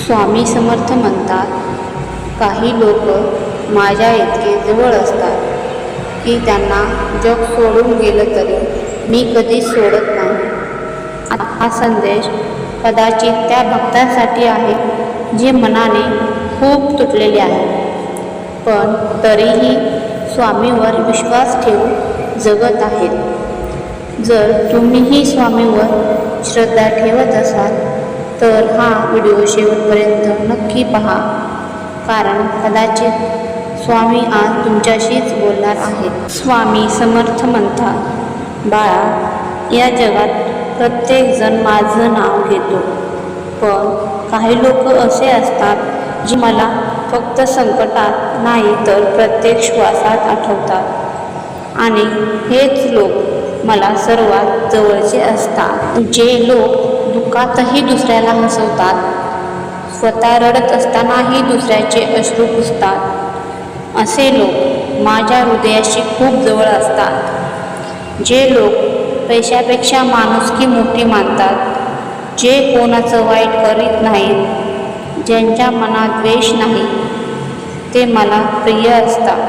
स्वामी समर्थ म्हणतात, काही लोक माझ्या इतके जवळ असतात की त्यांना जग सोडून गेलं तरी मी कधीच सोडत नाही. हा संदेश कदाचित त्या भक्तांसाठी आहे जे मनाने खूप तुटलेले आहेत, पण तरीही स्वामीवर विश्वास ठेवून जगत आहेत. जर तुम्हीही स्वामीवर श्रद्धा ठेवत असाल तर हा व्हिडिओ शेवटपर्यंत नक्की पहा, कारण कदाचित स्वामी आज तुमच्याशीच बोलणार आहेत. स्वामी समर्थ म्हणतात, बाळा, या जगात प्रत्येकजण माझं नाव घेतो, पण काही लोक असे असतात जे मला फक्त संकटात नाही तर प्रत्येक श्वासात आठवतात. आणि हेच लोक मला सर्वात जवळचे असतात. जे लोक दुःखातही दुसऱ्याला हसवतात, स्वतः रडत असतानाही दुसऱ्याचे अश्रू पुसतात, असे लोक माझ्या हृदयाशी खूप जवळ असतात. जे लोक पैशापेक्षा माणुसकी मोठी मानतात, जे कोणाचं वाईट करीत नाहीत, ज्यांच्या मनात द्वेष नाही, ते मला प्रिय असतात.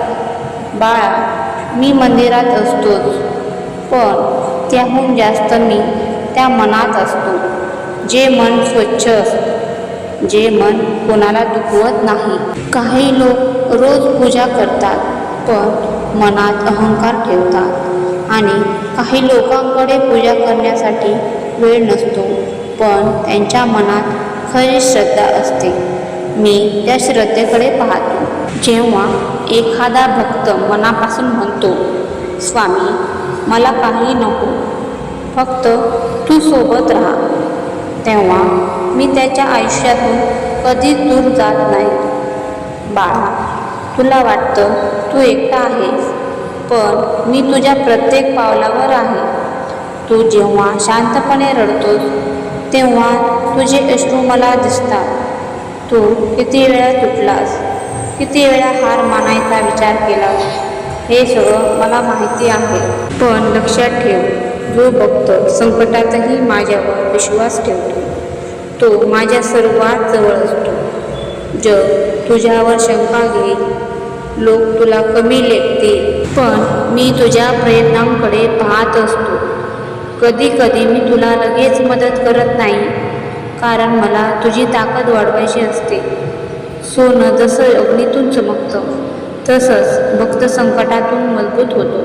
बाळा, मी मंदिरात असतोच, पण त्याहून जास्त मी त्या मनात असतो, जे मन स्वच्छ असतं, जे मन कोणाला दुखवत नाही. काही लोक रोज पूजा करतात, पण मनात अहंकार ठेवतात. आणि काही लोकांकडे पूजा करण्यासाठी वेळ नसतो, पण त्यांच्या मनात खरी श्रद्धा असते. मी त्या श्रद्धेकडे पाहतो. जेव्हा एखादा भक्त मनापासून म्हणतो, स्वामी, मला काही नको, फक्त तू सोबत राहा, तेव्हा मी त्याच्या आयुष्यातून कधीच दूर जात नाही. बाळा, तुला वाटतं तू एकटा आहेस, पण मी तुझ्या प्रत्येक पावलावर आहे. तू जेव्हा शांतपणे रडतोस तेव्हा तुझे अश्रू मला दिसतात. तू किती वेळा तुटलास, किती वेळा हार मानायचा विचार केलास, हे सगळं मला माहिती आहे. पण लक्षात ठेव, जो भक्त संकटातही माझ्यावर विश्वास ठेवतो, तो माझ्या सर्वात जवळ असतो. जग तुझ्यावर शंका घेईल, लोक तुला कमी लेखतील, पण मी तुझ्या प्रयत्नांकडे पाहत असतो. कधी कधी मी तुला लगेच मदत करत नाही, कारण मला तुझी ताकद वाढवायची असते. सोनं जसं अग्नीतून चमकतं, तसंच भक्त संकटातून मजबूत होतो.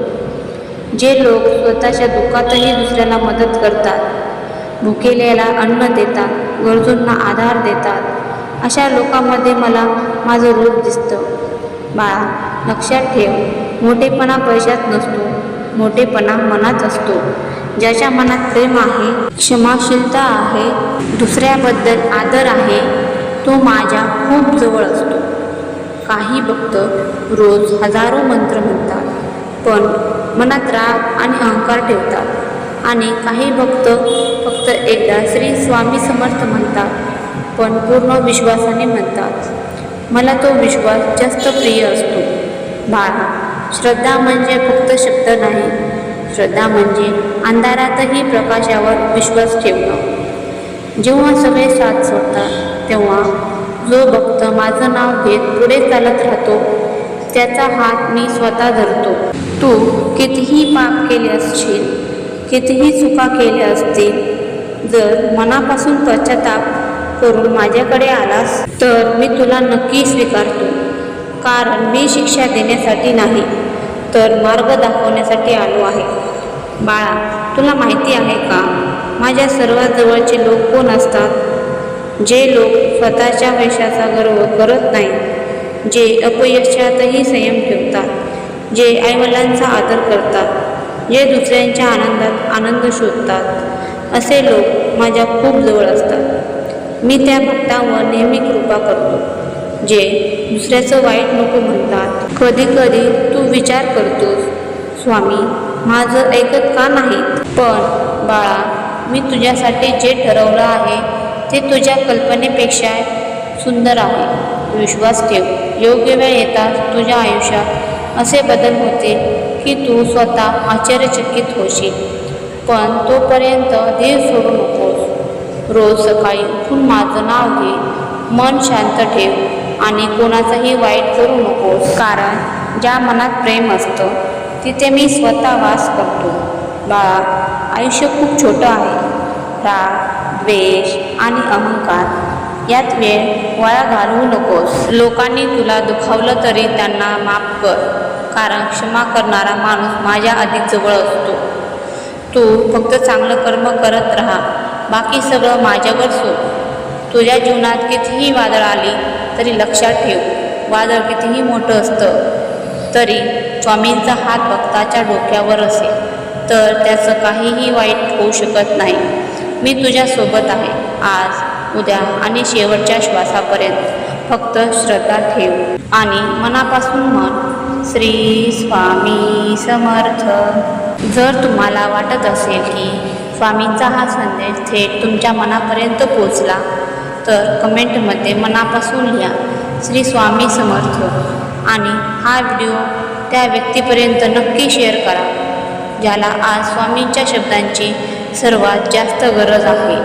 जे लोक स्वतःच्या दुःखातही दुसऱ्याला मदत करतात, भुकेल्याला अन्न देतात, गरजूंना आधार देतात, अशा लोकांमध्ये मला माझं रूप दिसतं. बाळा, लक्षात ठेव, मोठेपणा पैशात नसतो, मोठेपणा मनात असतो. ज्याच्या मनात प्रेम आहे, क्षमाशीलता आहे, दुसऱ्याबद्दल आदर आहे, तो माझ्या खूप जवळ असतो. काही भक्त रोज हजारो मंत्र म्हणतात, पण मनात राग आणि अहंकार ठेवतात. आणि काही भक्त फक्त एकदा श्री स्वामी समर्थ म्हणतात, पण पूर्ण विश्वासाने म्हणतात. मला तो विश्वास जास्त प्रिय असतो. बाळा, श्रद्धा म्हणजे फक्त शब्द नाही, श्रद्धा म्हणजे अंधारातही प्रकाशावर विश्वास ठेवणं. जेव्हा सगळे साथ सोडतात तेव्हा जो भक्त माझं नाव घेत पुढे चालत राहतो, त्याचा हात मी स्वतः धरतो. तू कितीही पाप केले असशील, कितीही चुका केल्या असतील, जर मनापासून पश्चाताप करून माझ्याकडे आलास तर मी तुला नक्की स्वीकारतो. कारण मी शिक्षा देण्यासाठी नाही, तर मार्ग दाखवण्यासाठी आलो आहे. बाळा, तुला माहिती आहे का, माझ्या सर्वात जवळचे लोक कोण असतात? जे लोक स्वतःच्या यशाचा गर्व करत नाहीत, जे अपयशातही संयम ठेवतात, जे आईवडिलांचा आदर करतात, जे दुसऱ्यांच्या आनंदात आनंद शोधतात, असे लोक माझ्या खूप जवळ असतात. मी त्या भक्तांवर नेहमी कृपा करतो, जे दुसऱ्याचं वाईट नको म्हणतात. कधी कधी तू विचार करतोस, स्वामी, माझं ऐकत का नाहीत? पण बाळा, मी तुझ्यासाठी जे ठरवलं आहे ते तुझ्या कल्पनेपेक्षा सुंदर आहे. विश्वास ठेव, योग्य वेळ येताच तुझ्या आयुष्यात असे बदल होते की तू स्वतः आश्चर्यचकित होशील. पण तोपर्यंत धीर सोडू नकोस. रोज सकाळी उठून माझं नाव घे, मन शांत ठेव आणि कोणाचंही वाईट करू नकोस, कारण ज्या मनात प्रेम असतं तिथे मी स्वतः वास करतो. बाळा, आयुष्य खूप छोटं आहे. राग, द्वेष आणि अहंकार यात वेळ वाया घालवू नकोस. लोकांनी तुला दुखावलं तरी त्यांना माफ कर, कारण क्षमा करणारा माणूस माझ्या अधिक जवळ असतो. तू फक्त चांगलं कर्म करत राहा, बाकी सगळं माझ्यावर सोड. तुझ्या जीवनात कितीही वादळ आली तरी लक्षात ठेव, वादळ कितीही मोठं असतं तरी स्वामींचा हात भक्ताच्या डोक्यावर असेल तर त्याचं काहीही वाईट होऊ शकत नाही. मी तुझ्यासोबत आहे, आज, उद्या आणि शेवटच्या श्वासापर्यंत. फक्त श्रद्धा ठेव आणि मनापासून म्हण, श्री स्वामी समर्थ. जर तुम्हाला वाटत असेल की स्वामींचा हा संदेश थेट तुमच्या मनापर्यंत पोचला तर कमेंटमध्ये मनापासून लिहा, श्री स्वामी समर्थ, आणि हा व्हिडिओ त्या व्यक्तीपर्यंत नक्की शेअर करा ज्याला आज स्वामींच्या शब्दांची सर्वात जास्त गरज आहे.